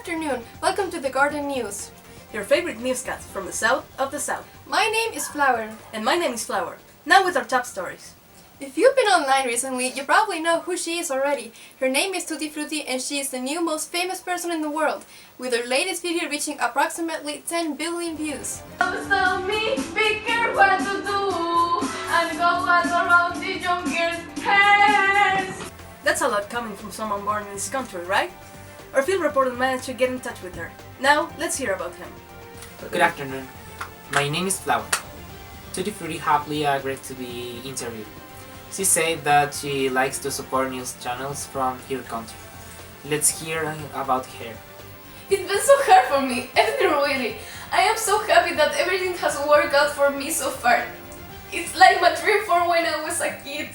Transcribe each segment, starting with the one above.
afternoon, welcome to the Garden News. Your favorite newscast from the south of the south. My name is Flower. And my name is Flower. Now with our top stories. If you've been online recently, you probably know who she is already. Her name is Tutti Frutti and she is the new most famous person in the world, with her latest video reaching approximately 10 billion views. Tell me, be careful what to do, and go around the young girl's heads. That's a lot coming from someone born in this country, right? Our field reporter managed to get in touch with her. Now, let's hear about him. Good afternoon. My name is Flower. Tutti Frutti happily agreed to be interviewed. She said that she likes to support news channels from her country. Let's hear about her. It's been so hard for me, really. I am so happy that everything has worked out for me so far. It's like my dream from when I was a kid.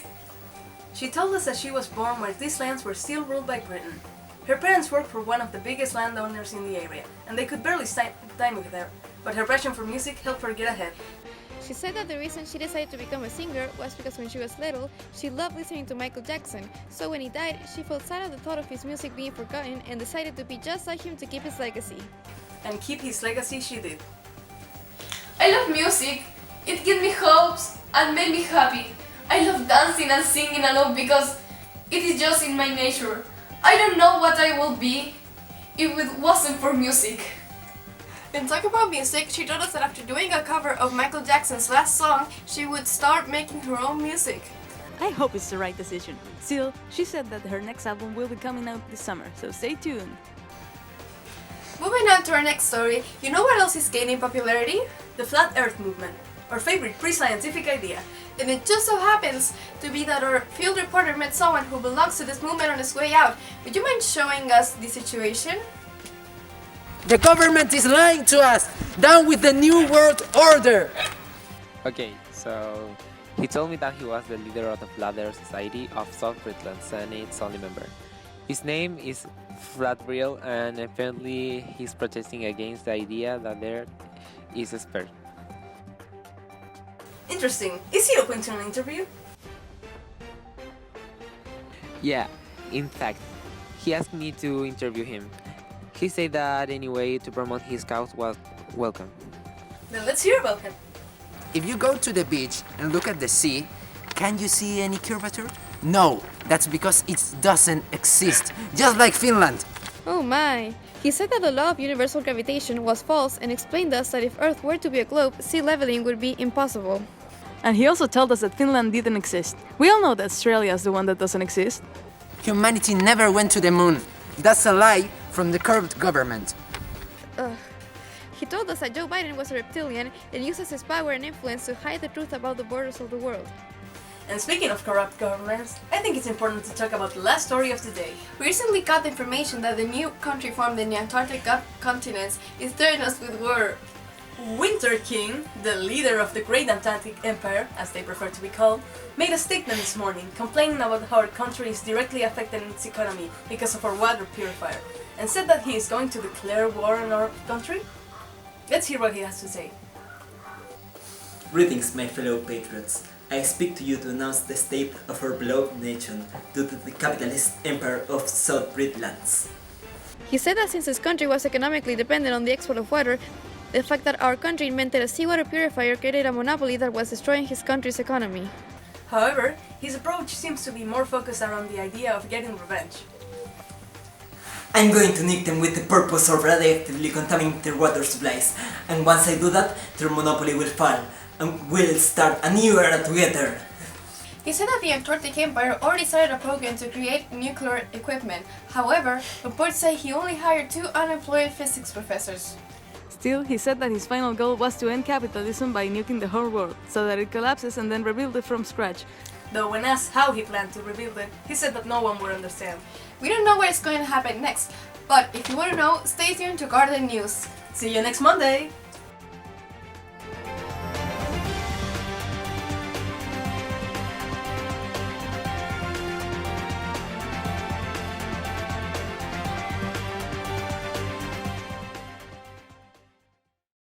She told us that she was born where these lands were still ruled by Britain. Her parents worked for one of the biggest landowners in the area, and they could barely spend time with her, but her passion for music helped her get ahead. She said that the reason she decided to become a singer was because when she was little, she loved listening to Michael Jackson, so when he died, she felt sad at the thought of his music being forgotten and decided to be just like him to keep his legacy. And keep his legacy she did. I love music. It gives me hopes and makes me happy. I love dancing and singing along because it is just in my nature. I don't know what I will be if it wasn't for music. And talk about music, she told us that after doing a cover of Michael Jackson's last song, she would start making her own music. I hope it's the right decision. Still, she said that her next album will be coming out this summer, so stay tuned. Moving on to our next story, you know what else is gaining popularity? The Flat Earth Movement, our favorite pre-scientific idea. And it just so happens to be that our field reporter met someone who belongs to this movement on his way out. Would you mind showing us the situation? The government is lying to us! Down with the New World Order! Okay, so he told me that he was the leader of the Flat Earth Society of South Britlands and its only member. His name is Flatriel, and apparently he's protesting against the idea that there is a spare. Interesting. Is he open to an interview? Yeah, in fact, he asked me to interview him. He said that any way to promote his cause was welcome. Then let's hear about him. If you go to the beach and look at the sea, can you see any curvature? No, that's because it doesn't exist, just like Finland. Oh my! He said that the law of universal gravitation was false and explained us that if Earth were to be a globe, sea leveling would be impossible. And he also told us that Finland didn't exist. We all know that Australia is the one that doesn't exist. Humanity never went to the moon. That's a lie from the corrupt government. He told us that Joe Biden was a reptilian and uses his power and influence to hide the truth about the borders of the world. And speaking of corrupt governments, I think it's important to talk about the last story of the day. We recently got the information that the new country formed in the Antarctic continent is threatening us with war. Winter King, the leader of the Great Atlantic Empire, as they prefer to be called, made a statement this morning complaining about how our country is directly affected in its economy because of our water purifier, and said that he is going to declare war on our country. Let's hear what he has to say. Greetings, my fellow patriots. I speak to you to announce the state of our beloved nation due to the capitalist empire of South Britlands. He said that since his country was economically dependent on the export of water, the fact that our country invented a seawater purifier created a monopoly that was destroying his country's economy. However, his approach seems to be more focused around the idea of getting revenge. I'm going to nick them with the purpose of radioactively contaminating their water supplies, and once I do that, their monopoly will fall, and we'll start a new era together. He said that the Antarctic Empire already started a program to create nuclear equipment. However, reports say he only hired 2 unemployed physics professors. Still, he said that his final goal was to end capitalism by nuking the whole world, so that it collapses and then rebuild it from scratch. Though when asked how he planned to rebuild it, he said that no one would understand. We don't know what is going to happen next, but if you want to know, stay tuned to Garden News. See you next Monday!